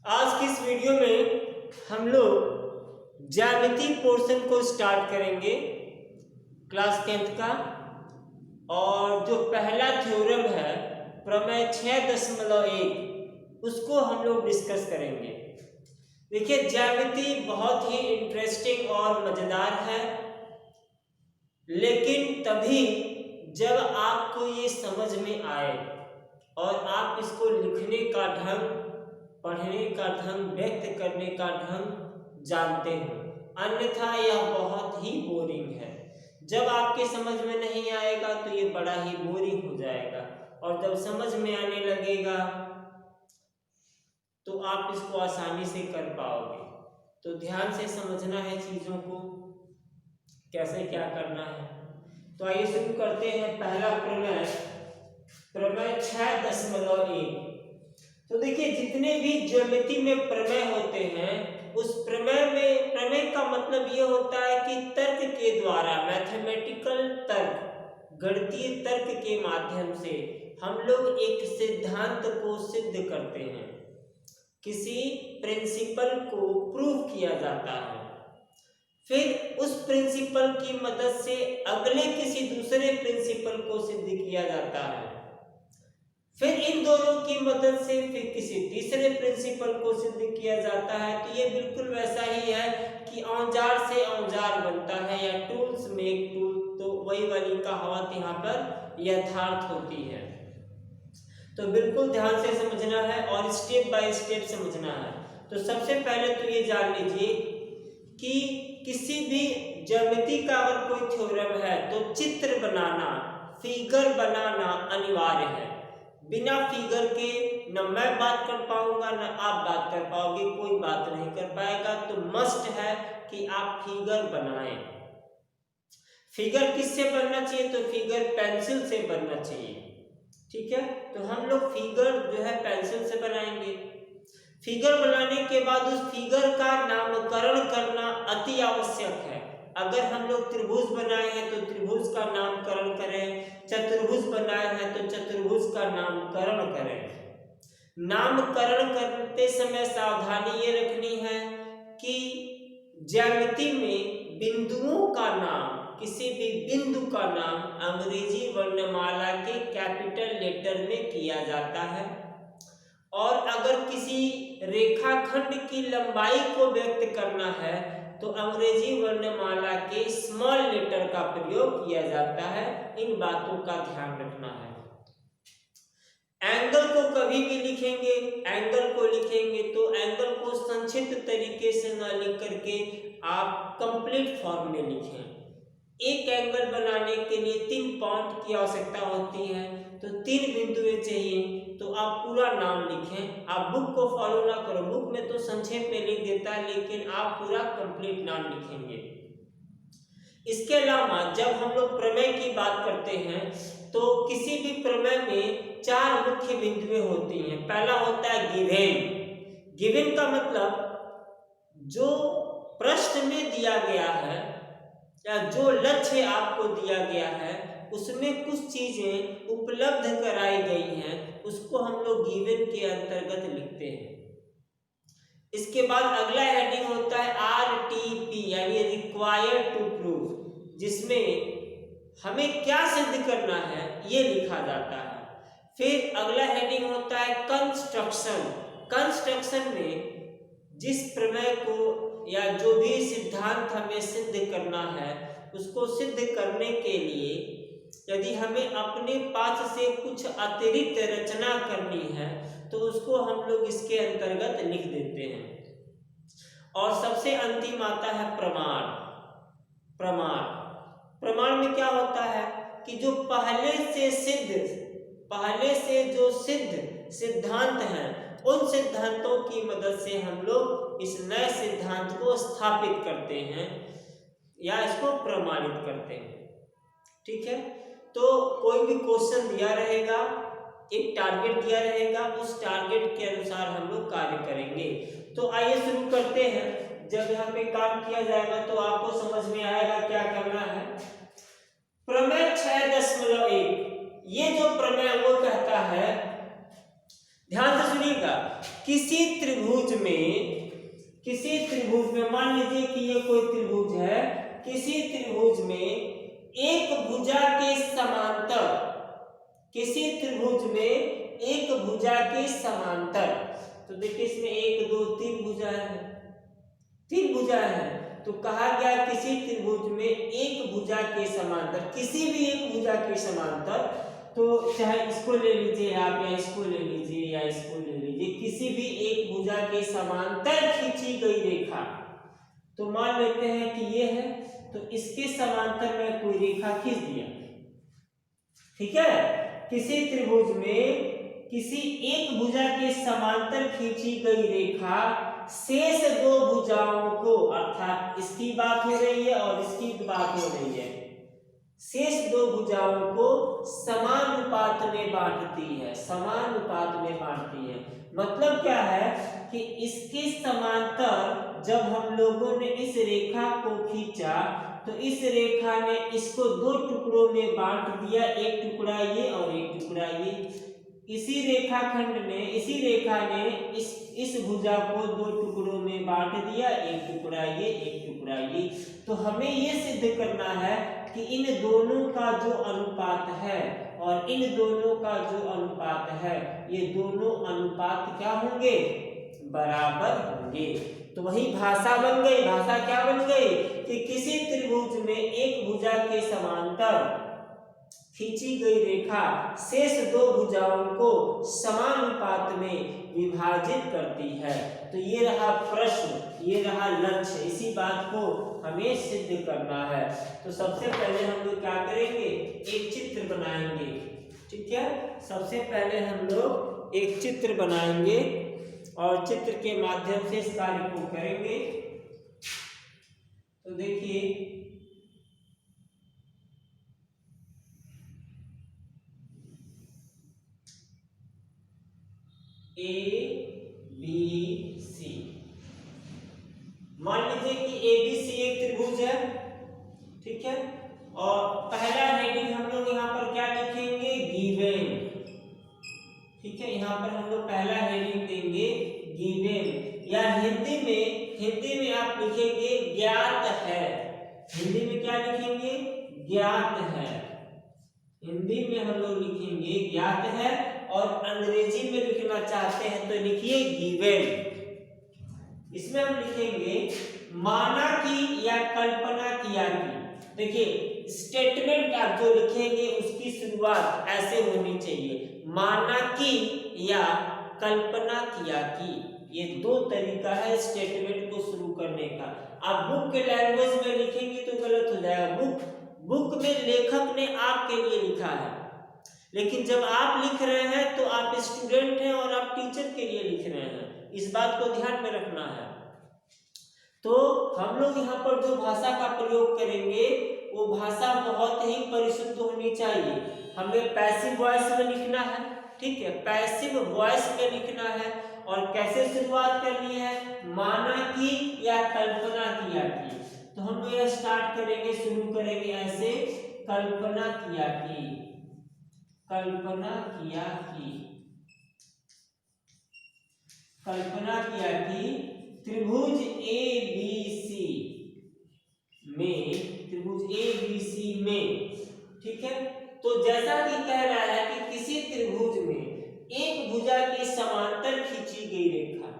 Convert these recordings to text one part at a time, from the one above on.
आज की इस वीडियो में हम लोग ज्यामिति पोर्शन को स्टार्ट करेंगे क्लास 10th का। और जो पहला थ्योरम है प्रमेय 6.1 उसको हम लोग डिस्कस करेंगे। देखिए, ज्यामिति बहुत ही इंटरेस्टिंग और मजेदार है, लेकिन तभी जब आपको ये समझ में आए और आप इसको लिखने का ढंग, पढ़ने का ढंग, व्यक्त करने का ढंग जानते हो, अन्यथा यह बहुत ही बोरिंग है। जब आपके समझ में नहीं आएगा तो ये बड़ा ही बोरिंग हो जाएगा, और जब समझ में आने लगेगा तो आप इसको आसानी से कर पाओगे। तो ध्यान से समझना है चीजों को, कैसे क्या करना है। तो आइए शुरू करते हैं। पहला प्रमेय, प्रमेय 6.1। तो देखिए, जितने भी ज्यामिति में प्रमेय होते हैं, उस प्रमेय में, प्रमेय का मतलब ये होता है कि तर्क के द्वारा, मैथमेटिकल तर्क, गणितीय तर्क के माध्यम से हम लोग एक सिद्धांत को सिद्ध करते हैं, किसी प्रिंसिपल को प्रूव किया जाता है। फिर उस प्रिंसिपल की मदद से अगले किसी दूसरे प्रिंसिपल को सिद्ध किया जाता है। फिर इन दोनों की मदद से फिर किसी तीसरे प्रिंसिपल को सिद्ध किया जाता है। तो ये बिल्कुल वैसा ही है कि औजार से औजार बनता है, या टूल्स मेक टूल। तो वही वाली कहावत यहाँ पर यथार्थ होती है। तो बिल्कुल ध्यान से समझना है और स्टेप बाय स्टेप समझना है। तो सबसे पहले तो ये जान लीजिए कि किसी भी ज्यामिति का अगर कोई थ्योरम है तो चित्र बनाना, फिगर बनाना अनिवार्य है। बिना फिगर के न मैं बात कर पाऊंगा न आप बात कर पाओगे, कोई बात नहीं कर पाएगा। तो मस्ट है कि आप फिगर बनाएं। फिगर किससे बनना चाहिए? तो फिगर पेंसिल से बनना चाहिए, ठीक है। तो हम लोग फिगर जो है पेंसिल से बनाएंगे। फिगर बनाने के बाद उस फिगर का नामकरण करना अति आवश्यक है। अगर हम लोग त्रिभुज बनाए हैं तो त्रिभुज का नामकरण करें, चतुर्भुज बनाए हैं तो चतुर्भुज का नामकरण करें। नामकरण करते समय सावधानी ये रखनी है कि ज्यामिति में बिंदुओं का नाम, किसी भी बिंदु का नाम अंग्रेजी वर्णमाला के कैपिटल लेटर में किया जाता है। और अगर किसी रेखाखंड की लंबाई को व्यक्त करना है तो अंग्रेजी वर्णमाला के स्मॉल लेटर का प्रयोग किया जाता है। इन बातों का ध्यान रखना है। एंगल को कभी भी लिखेंगे, एंगल को लिखेंगे तो एंगल को संक्षिप्त तरीके से न लिख करके आप कंप्लीट फॉर्म में लिखें। एक एंगल बनाने के लिए 3 पॉइंट की आवश्यकता होती है, तो 3 बिंदुएं चाहिए। तो आप पूरा नाम लिखें। आप बुक को फॉलो ना करो, बुक में तो संक्षेप में लिख देता है, लेकिन आप पूरा कंप्लीट नाम लिखेंगे। इसके अलावा जब हम लोग प्रमेय की बात करते हैं तो किसी भी प्रमेय में 4 मुख्य बिंदुएं होती हैं। पहला होता है गिवन। गिवन का मतलब जो प्रश्न में दिया गया है या जो लक्ष्य आपको दिया गया है उसमें कुछ चीजें उपलब्ध कराई गई हैं, उसको हम लोग गिवन के अंतर्गत लिखते हैं। इसके बाद अगला हेडिंग होता है RTP, यानी रिक्वायर्ड टू प्रूव, जिसमें हमें क्या सिद्ध करना है ये लिखा जाता है। फिर अगला हेडिंग होता है कंस्ट्रक्शन। कंस्ट्रक्शन में जिस प्रमेय को या जो भी सिद्धांत हमें सिद्ध करना है उसको सिद्ध करने के लिए यदि हमें अपने पास से कुछ अतिरिक्त रचना करनी है तो उसको हम लोग इसके अंतर्गत लिख देते हैं। और सबसे अंतिम आता है प्रमाण। प्रमाण में क्या होता है कि जो पहले से जो सिद्ध सिद्धांत हैं उन सिद्धांतों की मदद से हम लोग इस नए सिद्धांत को स्थापित करते हैं या इसको प्रमाणित करते हैं, ठीक है। तो कोई भी क्वेश्चन दिया रहेगा, एक टारगेट दिया रहेगा, उस टारगेट के अनुसार हम लोग कार्य करेंगे। तो आइए शुरू करते हैं। जब यहाँ पे काम किया जाएगा तो आपको समझ में आएगा क्या करना है। प्रमेय 6.1 ये जो प्रमेय वो कहता है, ध्यान से सुनिएगा, किसी त्रिभुज में मान लीजिए कि ये कोई त्रिभुज है, किसी त्रिभुज में एक भुजा के समांतर, किसी त्रिभुज में एक भुजा के समांतर, तो देखिए इसमें 1 2 3 भुजा है, 3 भुजा है, तो कहा गया किसी त्रिभुज में एक भुजा के समांतर, किसी भी एक भुजा के समांतर, तो चाहे इसको ले लीजिए आप या इसको ले लीजिए या इसको ले लीजिए, किसी भी एक भुजा के समांतर खींची गई रेखा, तो मान लेते हैं कि ये है, तो इसके समांतर में कोई रेखा खींच दिया, ठीक है। किसी त्रिभुज में किसी एक भुजा के समांतर खींची गई रेखा शेष 2 भुजाओं को, अर्थात इसकी बात हो रही है और इसकी बात हो रही है, शेष 2 भुजाओं को समानुपात में बांटती है, समानुपात में बांटती है। मतलब क्या है कि इसके समांतर जब हम लोगों ने इस रेखा को खींचा तो इस रेखा ने इसको 2 टुकड़ों में बांट दिया, एक टुकड़ा ये और एक टुकड़ा ये। इसी रेखाखंड में इसी रेखा ने इस भुजा को 2 टुकड़ों में बांट दिया, एक टुकड़ा ये एक टुकड़ा ये। तो हमें ये सिद्ध करना है कि इन दोनों का जो अनुपात है और इन दोनों का जो अनुपात है, ये दोनों अनुपात क्या होंगे, बराबर होंगे। तो वही भाषा बन गई, भाषा क्या बन गई कि किसी त्रिभुज में एक भुजा के समांतर खींची गई रेखा शेष 2 भुजाओं को समानुपात में विभाजित करती है। तो ये रहा प्रश्न, ये रहा लक्ष्य, इसी बात को हमें सिद्ध करना है। तो सबसे पहले हम लोग क्या करेंगे, एक चित्र बनाएंगे, ठीक है। सबसे पहले हम लोग एक चित्र बनाएंगे और चित्र के माध्यम से इस कार्य को करेंगे। तो देखिए ABC, मान लीजिए कि ABC एक त्रिभुज है, ठीक है। और पहला हेडिंग हम लोग यहाँ पर क्या लिखेंगे, गिवन, ठीक है। यहाँ पर हम लोग पहला हेडिंग देंगे गिवन, या हिंदी में आप लिखेंगे ज्ञात है। हिंदी में क्या लिखेंगे, ज्ञात है। हिंदी में हम लोग लिखेंगे ज्ञात है, और अंग्रेजी में लिखना चाहते हैं तो लिखिए गिवन। इसमें हम लिखेंगे माना कि या कल्पना किया कि। देखिए स्टेटमेंट आप जो लिखेंगे उसकी शुरुआत ऐसे होनी चाहिए, माना कि या कल्पना किया कि। ये 2 तरीका है स्टेटमेंट को शुरू करने का। आप बुक के लैंग्वेज में लिखेंगे तो गलत हो जाएगा। बुक में लेखक ने आपके लिए लिखा है, लेकिन जब आप लिख रहे हैं तो आप स्टूडेंट हैं और आप टीचर के लिए लिख रहे हैं, इस बात को ध्यान में रखना है। तो हम लोग यहाँ पर जो भाषा का प्रयोग करेंगे वो भाषा बहुत ही परिशुद्ध होनी चाहिए। हमें पैसिव वॉइस में लिखना है, ठीक है, पैसिव वॉइस में लिखना है। और कैसे शुरुआत करनी है, माना कि या कल्पना किया कि। तो हम लोग यह स्टार्ट करेंगे, शुरू करेंगे ऐसे, कल्पना किया कि, कल्पना किया कि, कल्पना किया कि त्रिभुज ABC में, त्रिभुज ABC में, ठीक है। तो जैसा कि कह रहा है कि किसी त्रिभुज में एक भुजा के समांतर खींची गई रेखा,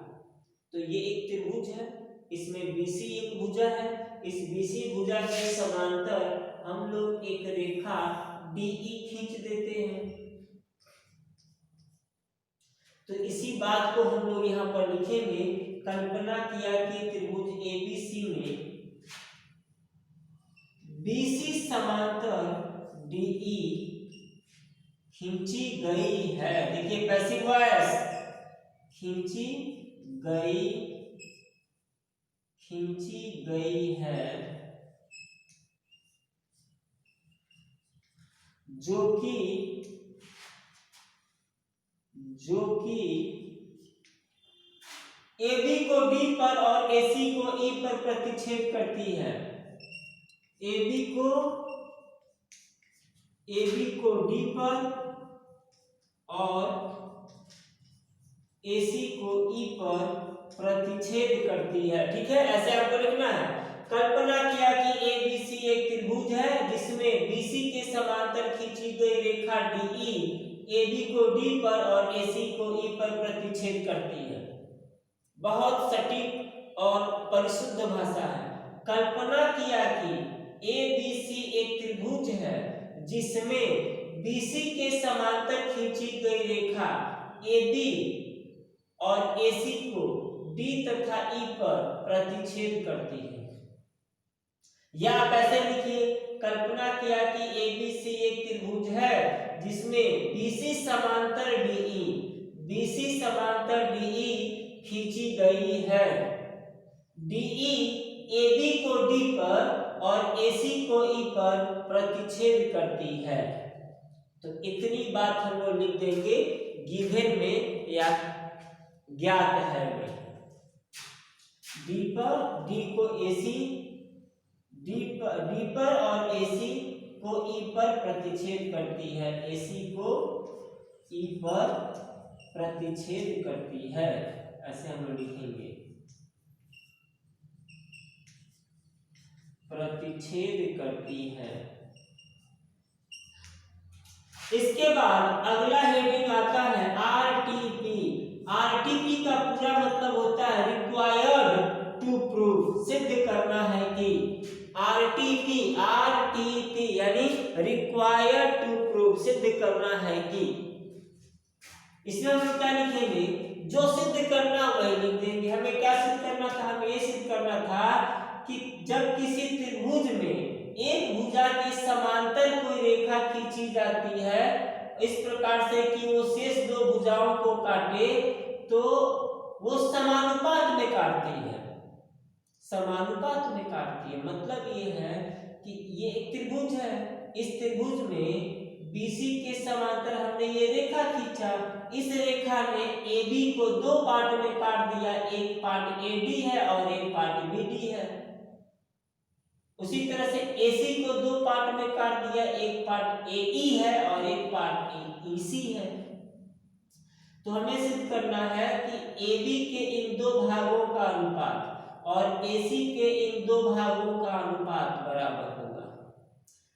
तो ये एक त्रिभुज है, इसमें BC एक भुजा है, इस BC भुजा के समांतर हम लोग एक रेखा DE खींच देते हैं। तो इसी बात को हम लोग यहाँ पर लिखेंगे, कल्पना किया कि त्रिभुज ABC में BC समांतर DE खींची गई है। देखिए पैसिव वॉइस, खींची गई है, जो कि AB को D पर और AC को E पर प्रतिच्छेद करती है। AB को D पर और AC को E पर प्रतिच्छेद करती है। ठीक है, ऐसे आपको लिखना है। कल्पना किया कि ABC एक त्रिभुज है जिसमें BC के समांतर खींची गई रेखा DE AB को D पर और AC को E पर प्रतिच्छेद करती है। बहुत सटीक और परिशुद्ध भाषा है। कल्पना किया कि ABC एक त्रिभुज है जिसमें BC के समांतर खींची गई रेखा AB और AC को D तथा E पर प्रतिच्छेद करती है। या आप ऐसे लिखिए, कल्पना किया कि ABC एक त्रिभुज है जिसमें BC समांतर DE खींची गई है। DE AB को D पर और AC को E पर प्रतिच्छेद करती है। तो इतनी बात हम लोग लिख देंगे गिवन में या ज्ञात है में। D को AC D पर और AC को E पर प्रतिच्छेद करती है। AC को E पर प्रतिच्छेद करती है, ऐसे हम लोग लिखेंगे, प्रतिच्छेद करती है। इसके बाद अगला हेडिंग आता है RTP। RTP का पूरा मतलब होता है रिक्वायर्ड टू प्रूव, सिद्ध करना है कि। RTP यानी रिक्वायर्ड टू प्रूव, सिद्ध करना है कि। इसमें हम क्या लिखेंगे, जो सिद्ध करना वही लिख देंगे। हमें क्या सिद्ध करना था, हमें ये सिद्ध करना था कि जब किसी त्रिभुज में एक भुजा के समांतर कोई रेखा खींची जाती है इस प्रकार से कि वो शेष दो भुजाओं को काटे, तो वो समानुपात में काटती है। समानुपात में काटती है मतलब ये है कि ये एक त्रिभुज है, इस त्रिभुज में BC के समांतर हमने ये रेखा खींचा, इस रेखा ने AB को दो पार्ट में काट दिया, एक पार्ट AD है और एक पार्ट BD है। उसी तरह से AC को दो पार्ट में काट दिया, एक पार्ट AE है और एक पार्ट EC है। तो हमें सिद्ध करना है कि AB के इन दो भागों का अनुपात और AC के इन दो भागों का अनुपात बराबर होगा।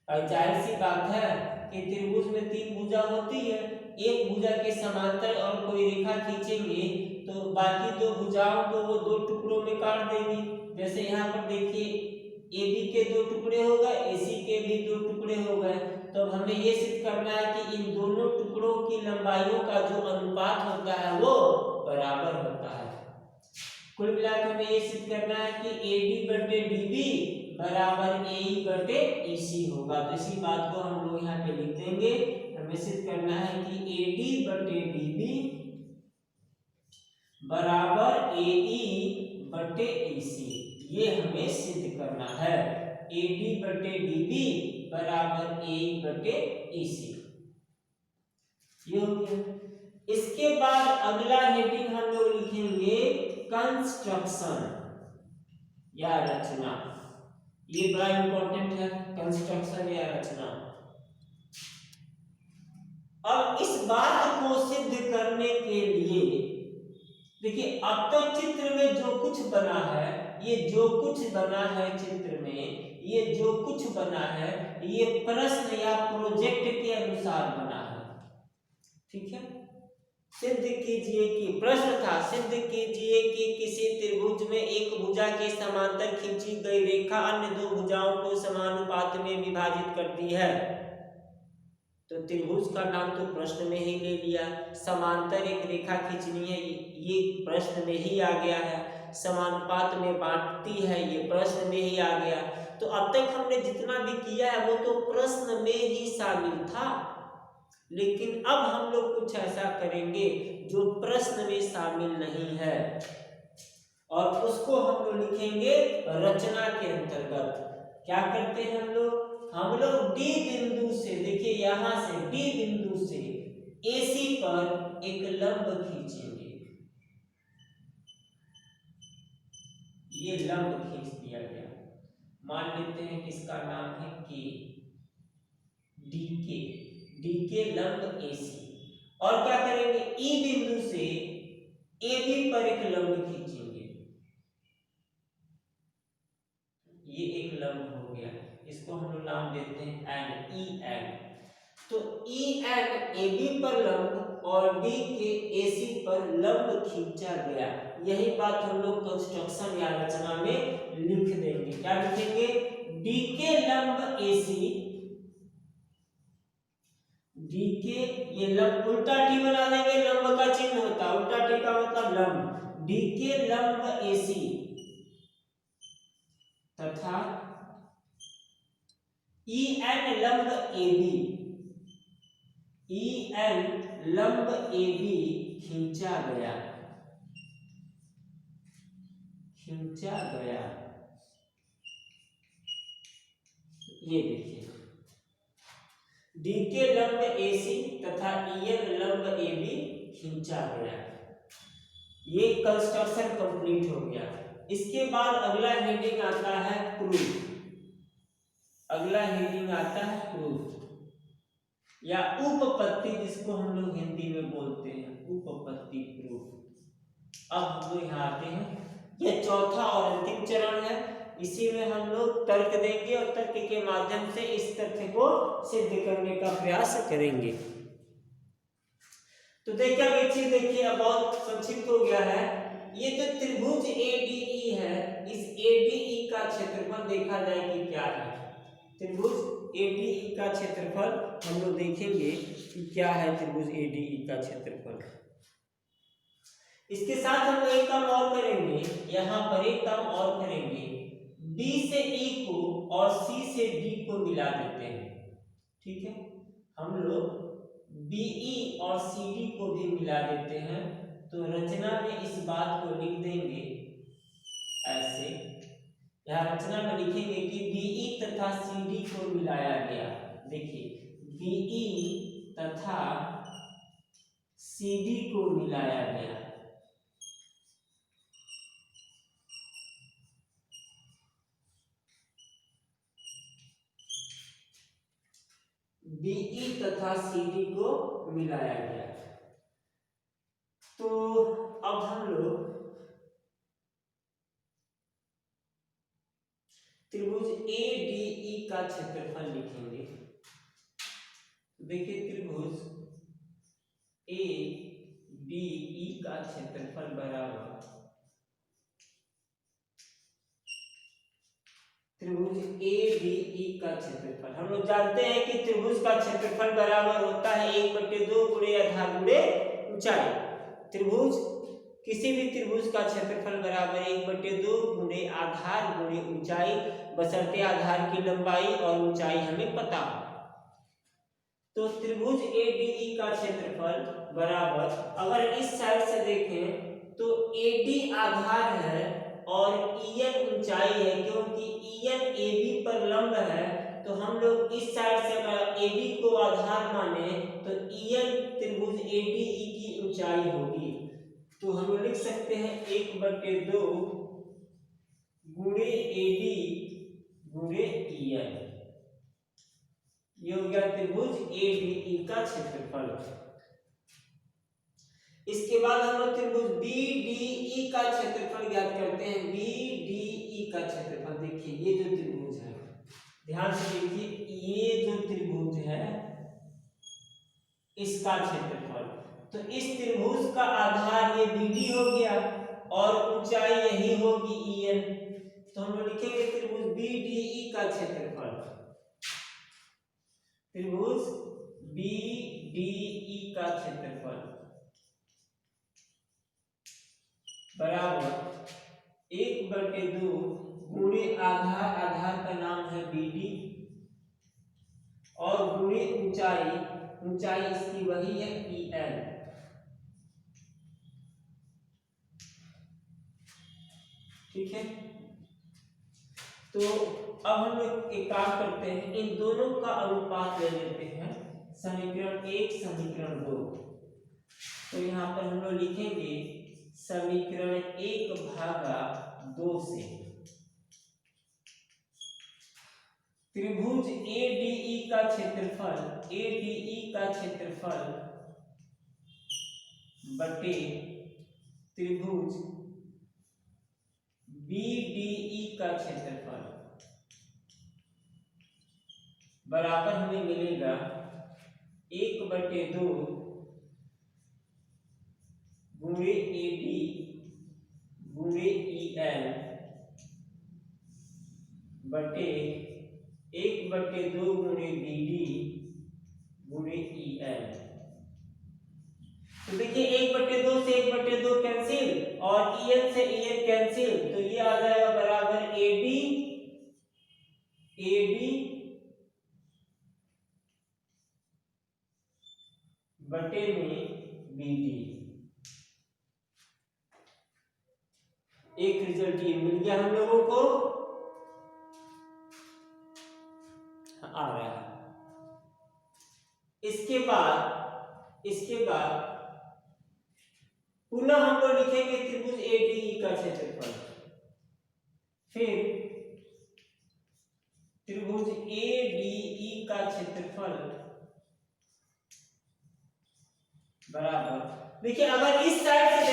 और जाहिर सी बात है कि त्रिभुज में तीन भुजा होती है, एक भुजा के समांतर और कोई रेखा खींचेंगे तो बाकी दो भुजाओं को वो दो टुकड़ों में काट देगी। जैसे यहाँ पर देखिए AB के दो टुकड़े हो गए, AC के भी दो टुकड़े हो गए। तो हमें ये सिद्ध करना है कि इन दोनों टुकड़ों की लंबाइयों का जो अनुपात होता है वो बराबर होता है। कुल मिलाकर हमें ये सिद्ध करना है कि AD/DB बराबर AE बटे EC होगा। तो इसी बात को हम लोग यहाँ पे लिख देंगे। हमें सिद्ध करना है कि AD/DB बराबर AE/EC, ये हमें सिद्ध करना है। AD/DB बराबर AE/EC, ये हो गया। इसके बाद अगला हेडिंग हम लोग लिखेंगे कंस्ट्रक्शन या रचना। ये बड़ा इंपॉर्टेंट है, कंस्ट्रक्शन या रचना। अब इस बात को सिद्ध करने के लिए देखिए, अब तक चित्र में जो कुछ बना है, ये जो कुछ बना है चित्र में, ये जो कुछ बना है ये प्रश्न या प्रोजेक्ट के अनुसार बना है। ठीक है, सिद्ध कीजिए कि प्रश्न था, सिद्ध कीजिए कि किसी त्रिभुज में एक भुजा के समांतर खींची गई रेखा अन्य दो भुजाओं को समानुपात में विभाजित करती है। तो त्रिभुज का नाम तो प्रश्न में ही ले लिया, समांतर एक रेखा खींचनी है ये प्रश्न में ही आ गया है, समानुपात में बांटती है ये प्रश्न में ही आ गया। तो अब तक हमने जितना भी किया है वो तो प्रश्न में ही शामिल था, लेकिन अब हम लोग कुछ ऐसा करेंगे जो प्रश्न में शामिल नहीं है और उसको हम लोग लिखेंगे रचना के अंतर्गत। क्या करते हैं हम लोग डी बिंदु से, देखिए यहां से डी बिंदु से AC पर एक लंब खींचेंगे। ये लंब खींच दिया गया, मान लेते हैं किसका नाम है के, डी के लंब AC। और क्या करेंगे, ई बिंदु से AB पर एक लंब खींचेंगे, ये एक लंब हो गया, इसको हम लोग नाम देते हैं एन, ई एन। तो ई एन AB पर लंब और D के AC पर लंब खींचा गया, यही बात हम लोग कंस्ट्रक्शन या रचना में लिख देंगे। क्या लिखेंगे, D के लंब AC, D के ये लंब उल्टा T बना देंगे, लंब का चिन्ह होता है, उल्टा T का मतलब लंब, D के लंब AC तथा EN लंब AB, EN लंब AB खींचा गया, ये देखिए D के लंब AC तथा EN लंब AB खींचा गया, ये कंस्ट्रक्शन कंप्लीट हो गया। इसके बाद अगला हेडिंग आता है प्रूफ, अगला हेडिंग आता है प्रूफ या उपपत्ति, जिसको हम लोग हिंदी में बोलते हैं उपपत्ति, प्रूफ। अब हम लोग यहाँ आते हैं, यह चौथा और अंतिम चरण है, इसी में हम लोग तर्क देंगे और तर्क के माध्यम से इस तथ्य को सिद्ध करने का प्रयास करेंगे। तो देखिए अब एक चीज देखिए, अब बहुत संक्षिप्त हो गया है, ये जो त्रिभुज ADE है, इस ADE का क्षेत्रफल देखा जाए कि क्या है। त्रिभुज ADE का क्षेत्रफल हम लोग देखेंगे कि क्या है त्रिभुज ADE का क्षेत्रफल। इसके साथ हम लोग एक काम और करेंगे, यहाँ पर एक काम और करेंगे, B से E को और C से D को मिला देते हैं, ठीक है, हम लोग BE और CD को भी मिला देते हैं। तो रचना में इस बात को लिख देंगे ऐसे, यहाँ रचना में लिखेंगे कि BE तथा CD को मिलाया गया, देखिए BE तथा CD को मिलाया गया, BE तथा CD को मिलाया गया। तो अब हम लोग त्रिभुज ADE का क्षेत्रफल लिखेंगे। देखिए त्रिभुज ADE का क्षेत्रफल बराबर त्रिभुज ADE का क्षेत्रफल, हम लोग जानते हैं कि त्रिभुज का क्षेत्रफल बराबर होता है 1/2 गुणे आधार गुणे ऊंचाई। त्रिभुज, किसी भी त्रिभुज का क्षेत्रफल बराबर 1/2 गुणे आधार गुणे ऊंचाई, बशर्ते आधार की लंबाई और ऊंचाई हमें पता हो। तो त्रिभुज ADE का क्षेत्रफल बराबर, अगर इस साइड से देखें तो AD आधार है और EN ऊंचाई है, क्योंकि EN AB पर लंब है, तो हम लोग इस साइड से अगर AB को आधार माने तो EN त्रिभुज ADE की ऊंचाई होगी। तो हम लिख सकते हैं 1/2 गुणे AD गुणे EN, ये हो गया त्रिभुज ADE का क्षेत्रफल। इसके बाद हम लोग त्रिभुज BDE का क्षेत्रफल ज्ञात करते हैं। BDE का क्षेत्रफल, देखिए ये जो त्रिभुज है, ध्यान से देखिए, ये जो त्रिभुज है इसका क्षेत्रफल, तो इस त्रिभुज का आधार ये BD हो गया और ऊंचाई यही होगी EN, तो हम लोग लिखेंगे त्रिभुज BDE का क्षेत्रफल, त्रिभुज BDE का क्षेत्रफल बराबर 1/2 गुणे आधार, आधार का नाम है BD और गुणे ऊंचाई, ऊंचाई इसकी वही है EN। ठीक है, तो अब हम लोग एक काम करते हैं, इन दोनों का अनुपात ले लेते हैं, समीकरण 1 समीकरण 2। तो यहाँ पर हम लोग लिखेंगे समीकरण 1 भागा 2 से त्रिभुज ADE का क्षेत्रफल बटे त्रिभुज BDE का क्षेत्रफल बराबर हमें मिलेगा 1/2 गुणे AD गुणे EL बटे 1/2 गुणे BD गुणे EL। तो देखिए 1/2 से 1/2 कैंसिल और EL से EL कैंसिल, तो ये आ जाएगा बराबर AD बटे में BD। एक रिजल्ट ये मिल गया हम लोगों को, आ रहा है। इसके बाद पुनः हम लोग लिखेंगे त्रिभुज ADE का क्षेत्रफल, फिर त्रिभुज ADE का क्षेत्रफल बराबर, देखिए अगर इस साइड से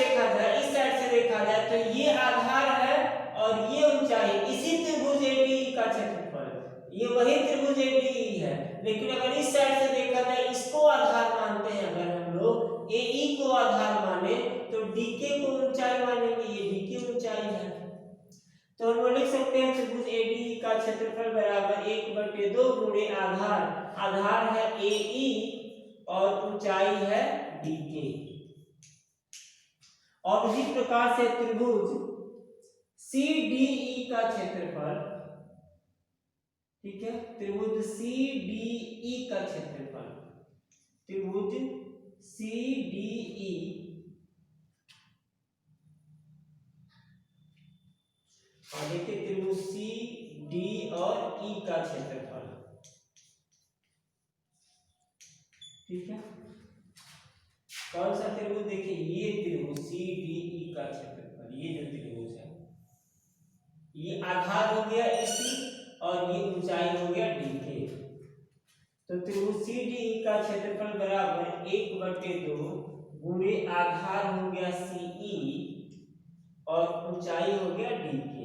देखा जाए तो ये आधार है और ये ऊंचाई, इसी त्रिभुज ADE का क्षेत्रफल, ये वही त्रिभुज ADE है। लेकिन अगर इस साइड से देखा जाए, इसको आधार मानते हैं अगर हम लोग, AE को आधार माने तो DK को ऊंचाई मानेंगे, ये DK ऊंचाई है। तो हम लोग लिख सकते हैं त्रिभुज ADE का क्षेत्रफल बराबर 1/2 गुणे आधार है AE और ऊंचाई है DK। और उसी प्रकार से त्रिभुज CDE का क्षेत्रफल, ठीक है, त्रिभुज CDE का क्षेत्रफल, त्रिभुज CDE और देखिए त्रिभुज CD और E का क्षेत्रफल, ठीक है। कौन सा त्रिभुज, देखिए ये त्रिभुज CDE का क्षेत्रफल, ये जो त्रिभुज है, ये आधार हो गया AC और ये ऊंचाई हो गया DK। तो त्रिभुज CDE का क्षेत्रफल बराबर 1/2 गुणे आधार हो गया CE और ऊंचाई हो गया DK।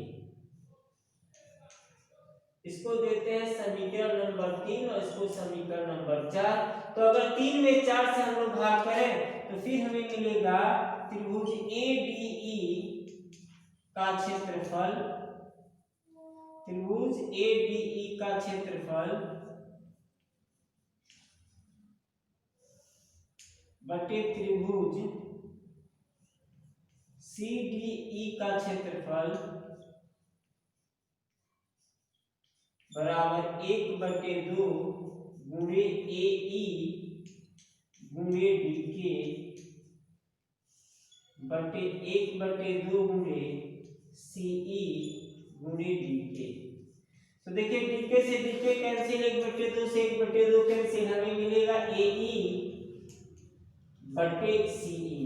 इसको देते हैं समीकरण नंबर 3 और इसको समीकरण नंबर 4। तो अगर 3 में 4 से हम लोग भाग करें तो फिर हमें मिलेगा त्रिभुज ADE का क्षेत्रफल, त्रिभुज ADE का क्षेत्रफल बटे त्रिभुज CDE का क्षेत्रफल बराबर 1/2 गुणे AE गुणे DK बटे 1/2 गुणे CE गुणे DK। तो देखिए DK से DK कैंसिल, 1/2 से 1/2 कैंसिल, हमें मिलेगा AE बटे CE।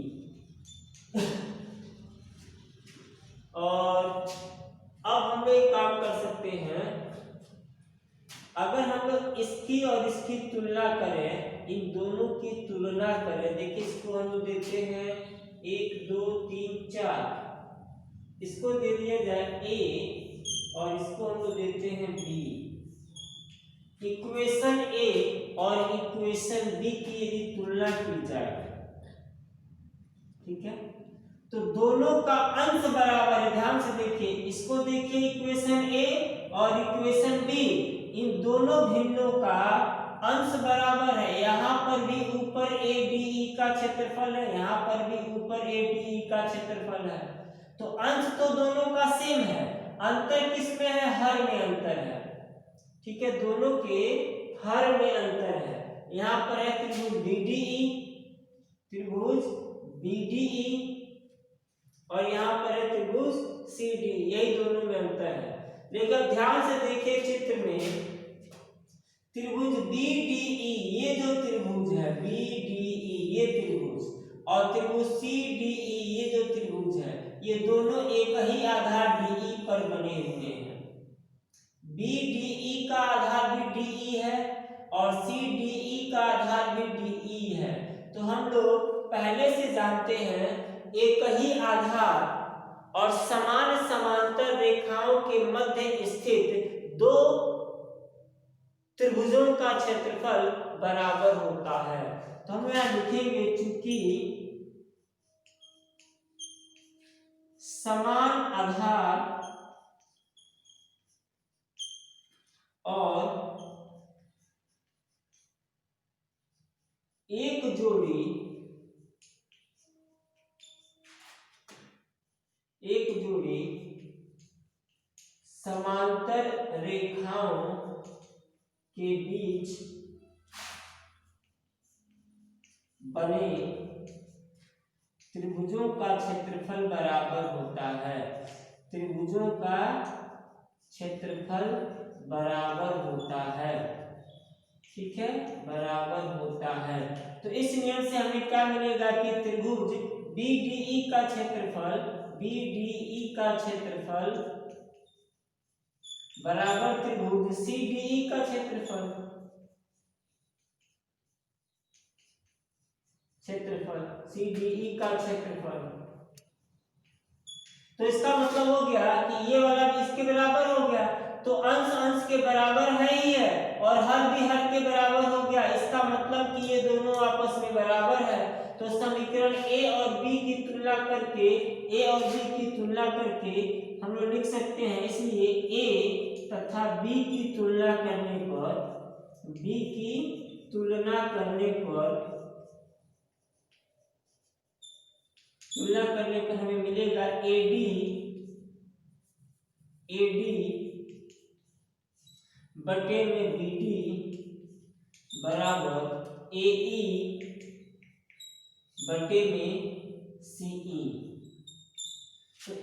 और अब हम लोग एक काम कर सकते हैं, अगर हम लोग इसकी और इसकी तुलना करें, इन दोनों की तुलना करें, देखिए इसको हम लोग देते हैं 1 2 3 4, इसको दे दिया जाए A और इसको हम लोग देते हैं B। इक्वेशन A और इक्वेशन B की यदि तुलना की जाए, ठीक है, तो दोनों का अंश बराबर है। ध्यान से देखिए, इसको देखिए इक्वेशन A और इक्वेशन B, इन दोनों भिन्नों का अंश बराबर है। यहाँ पर भी ऊपर ADE का क्षेत्रफल है, यहाँ पर भी ऊपर ADE का क्षेत्रफल है, तो अंश तो दोनों का सेम है, अंतर किसमें है, हर में अंतर है, ठीक है, दोनों के हर में अंतर है। यहाँ पर है त्रिभुज BDE और यहाँ पर है त्रिभुज CD, यही दोनों में अंतर है। लेकिन ध्यान से देखिए चित्र में, त्रिभुज BDE, ये जो त्रिभुज है BDE, ये त्रिभुज, और त्रिभुज CDE, ये जो त्रिभुज है, ये दोनों एक ही आधार DE पर बने हुए हैं। BDE का आधार भी DE है और CDE का आधार भी DE है। तो हम लोग पहले से जानते हैं एक ही आधार और समान समांतर रेखाओं के मध्य स्थित दो त्रिभुजों का क्षेत्रफल बराबर होता है। तो हम यहां लिखेंगे चूंकि समान आधार और एक जोड़ी समांतर रेखाओं के बीच बने त्रिभुजों का क्षेत्रफल बराबर होता है। त्रिभुजों का क्षेत्रफल बराबर होता है, ठीक है, बराबर होता है। तो इस नियम से हमें क्या मिलेगा कि त्रिभुज BDE का क्षेत्रफल बराबर त्रिभुज CDE का क्षेत्रफल CDE का क्षेत्रफल। तो इसका मतलब हो गया कि ये वाला भी इसके बराबर हो गया, तो अंश अंश के बराबर है ही है और हर भी हर के बराबर हो गया। इसका मतलब कि ये दोनों आपस में बराबर है। तो समीकरण A और B की तुलना करके हम लोग लिख सकते हैं। इसलिए A तथा B की तुलना करने पर हमें मिलेगा AD बटे में BD बराबर AE बटे में CE।